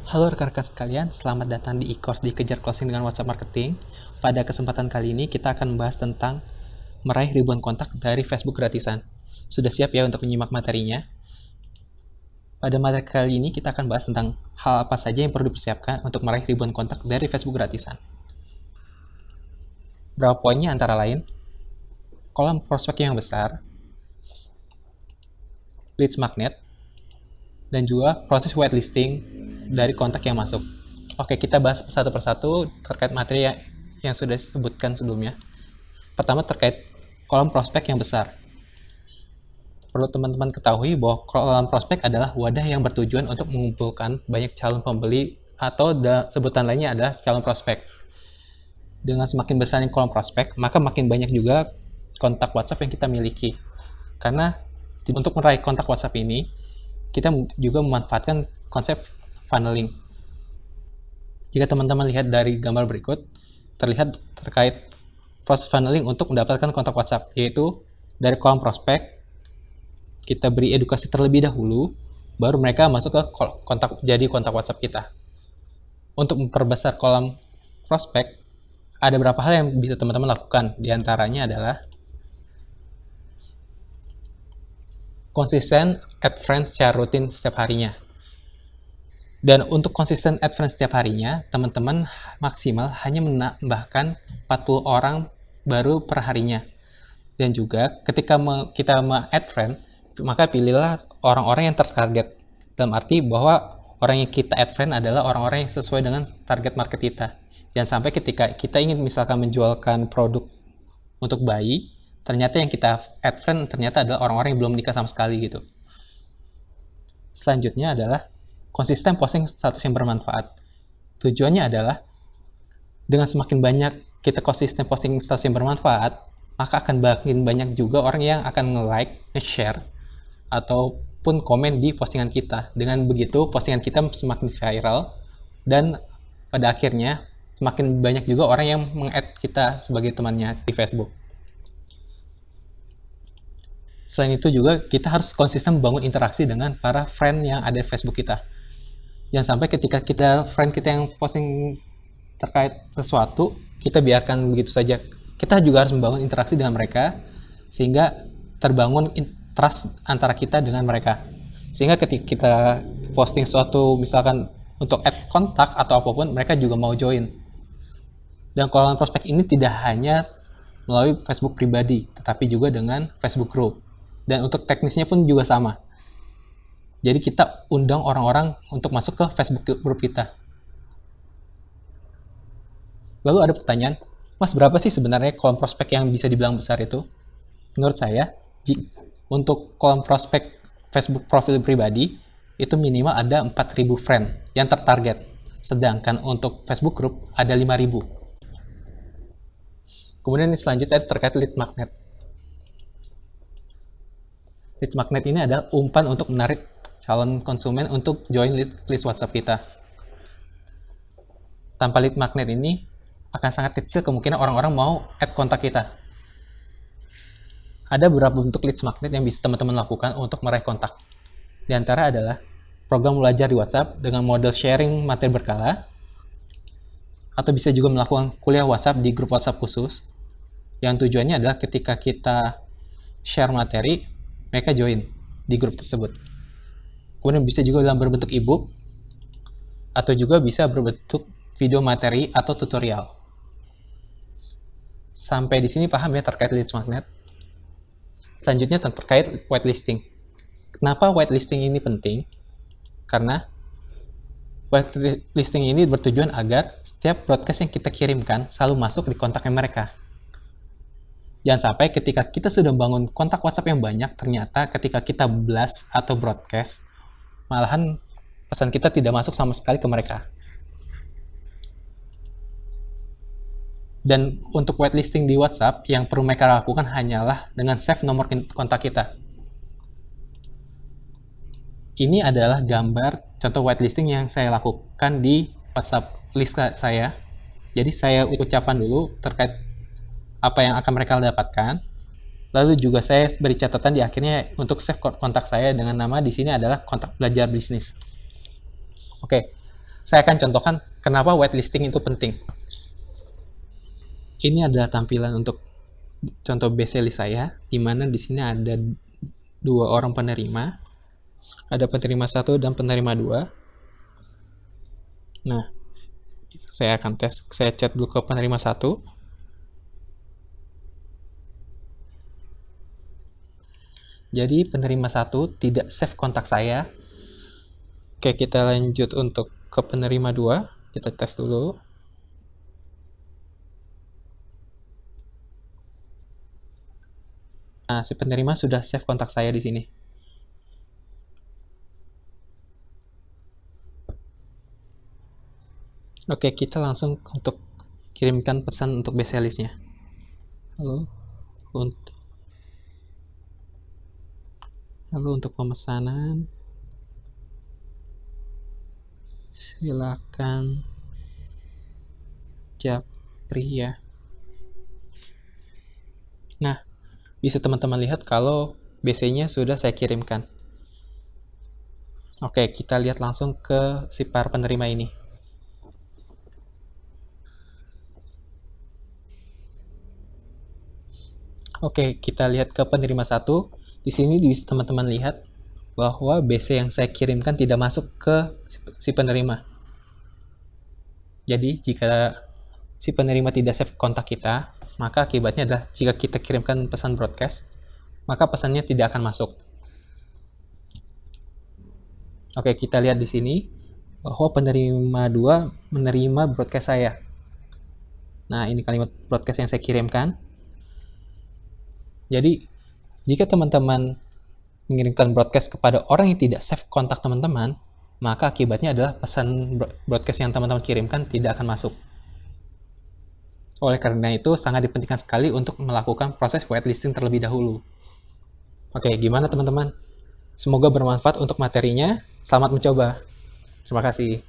Halo rekan-rekan sekalian, selamat datang di e-course Dikejar Closing dengan WhatsApp Marketing. Pada kesempatan kali ini kita akan membahas tentang meraih ribuan kontak dari Facebook gratisan. Sudah siap ya untuk menyimak materinya? Pada materi kali ini kita akan bahas tentang hal apa saja yang perlu dipersiapkan untuk meraih ribuan kontak dari Facebook gratisan. Berapa poinnya antara lain? Kolom prospek yang besar, leads magnet, dan juga proses whitelisting dari kontak yang masuk. Oke, kita bahas satu persatu terkait materi yang sudah disebutkan sebelumnya. Pertama, terkait kolom prospek yang besar. Perlu teman-teman ketahui bahwa kolom prospek adalah wadah yang bertujuan untuk mengumpulkan banyak calon pembeli atau sebutan lainnya adalah calon prospek. Dengan semakin besarnya kolom prospek, maka makin banyak juga kontak WhatsApp yang kita miliki. Karena untuk meraih kontak WhatsApp ini, kita juga memanfaatkan konsep funneling. Jika teman-teman lihat dari gambar berikut, terlihat terkait proses funneling untuk mendapatkan kontak WhatsApp, yaitu dari kolom prospek, kita beri edukasi terlebih dahulu, baru mereka masuk ke kontak WhatsApp kita. Untuk memperbesar kolom prospek, ada beberapa hal yang bisa teman-teman lakukan. Di antaranya adalah konsisten add friends secara rutin setiap harinya. Dan untuk konsisten add friends setiap harinya, teman-teman maksimal hanya menambahkan 40 orang baru per harinya. Dan juga ketika kita add friend, maka pilihlah orang-orang yang tertarget. Dalam arti bahwa orang yang kita add friend adalah orang-orang yang sesuai dengan target market kita. Jangan sampai ketika kita ingin misalkan menjualkan produk untuk bayi, ternyata yang kita add friend ternyata adalah orang-orang yang belum menikah sama sekali gitu. Selanjutnya adalah konsisten posting status yang bermanfaat. Tujuannya adalah dengan semakin banyak kita konsisten posting status yang bermanfaat, maka akan makin banyak juga orang yang akan nge-like, nge-share, ataupun komen di postingan kita. Dengan begitu, postingan kita semakin viral, dan pada akhirnya semakin banyak juga orang yang meng-add kita sebagai temannya di Facebook. Selain itu juga kita harus konsisten membangun interaksi dengan para friend yang ada di Facebook kita. Jangan sampai ketika friend kita yang posting terkait sesuatu, kita biarkan begitu saja. Kita juga harus membangun interaksi dengan mereka, sehingga terbangun trust antara kita dengan mereka. Sehingga ketika kita posting sesuatu, misalkan untuk add kontak atau apapun, mereka juga mau join. Dan kolom prospek ini tidak hanya melalui Facebook pribadi, tetapi juga dengan Facebook group. Dan untuk teknisnya pun juga sama. Jadi kita undang orang-orang untuk masuk ke Facebook group kita. Lalu ada pertanyaan, Mas, berapa sih sebenarnya kolom prospek yang bisa dibilang besar itu? Menurut saya, untuk kolom prospek Facebook profil pribadi, itu minimal ada 4.000 friend yang tertarget. Sedangkan untuk Facebook group ada 5.000. Kemudian selanjutnya terkait lead magnet. Lead magnet ini adalah umpan untuk menarik calon konsumen untuk join list WhatsApp kita. Tanpa lead magnet ini, akan sangat kecil kemungkinan orang-orang mau add kontak kita. Ada beberapa bentuk lead magnet yang bisa teman-teman lakukan untuk meraih kontak. Di antara adalah program belajar di WhatsApp dengan model sharing materi berkala, atau bisa juga melakukan kuliah WhatsApp di grup WhatsApp khusus, yang tujuannya adalah ketika kita share materi, mereka join di grup tersebut. Kemudian bisa juga dalam berbentuk ebook, atau juga bisa berbentuk video materi atau tutorial. Sampai di sini paham ya terkait lead magnet? Selanjutnya terkait whitelisting. Kenapa whitelisting ini penting? Karena whitelisting ini bertujuan agar setiap broadcast yang kita kirimkan selalu masuk di kontaknya mereka. Jangan sampai ketika kita sudah bangun kontak WhatsApp yang banyak, ternyata ketika kita blast atau broadcast, malahan pesan kita tidak masuk sama sekali ke mereka. Dan untuk whitelisting di WhatsApp, yang perlu mereka lakukan hanyalah dengan save nomor kontak kita. Ini adalah gambar contoh whitelisting yang saya lakukan di WhatsApp list saya. Jadi saya ucapkan dulu terkait apa yang akan mereka dapatkan. Lalu juga saya beri catatan di akhirnya untuk save kontak saya dengan nama di sini adalah kontak belajar bisnis. Oke. saya akan contohkan kenapa whitelisting itu penting. Ini adalah tampilan untuk contoh base list saya, di mana di sini ada 2 orang penerima, ada penerima 1 dan penerima 2. Nah, saya akan tes, saya chat dulu ke penerima 1. Jadi penerima 1 tidak save kontak saya. Oke, kita lanjut untuk ke penerima 2. Kita tes dulu. Nah, si penerima sudah save kontak saya di sini. Oke, kita langsung untuk kirimkan pesan untuk base list-nya. Halo, untuk pemesanan, silakan japri ya. Nah, bisa teman-teman lihat kalau BC-nya sudah saya kirimkan. Oke, kita lihat langsung ke si para penerima ini. Oke, kita lihat ke penerima 1. Di sini bisa teman-teman lihat bahwa BC yang saya kirimkan tidak masuk ke si penerima. Jadi, jika si penerima tidak save kontak kita, maka akibatnya adalah jika kita kirimkan pesan broadcast, maka pesannya tidak akan masuk. Oke, kita lihat di sini bahwa penerima 2 menerima broadcast saya. Nah, ini kalimat broadcast yang saya kirimkan. Jadi, jika teman-teman mengirimkan broadcast kepada orang yang tidak save kontak teman-teman, maka akibatnya adalah pesan broadcast yang teman-teman kirimkan tidak akan masuk. Oleh karena itu, sangat dipentingkan sekali untuk melakukan proses whitelisting terlebih dahulu. Oke, gimana teman-teman? Semoga bermanfaat untuk materinya. Selamat mencoba. Terima kasih.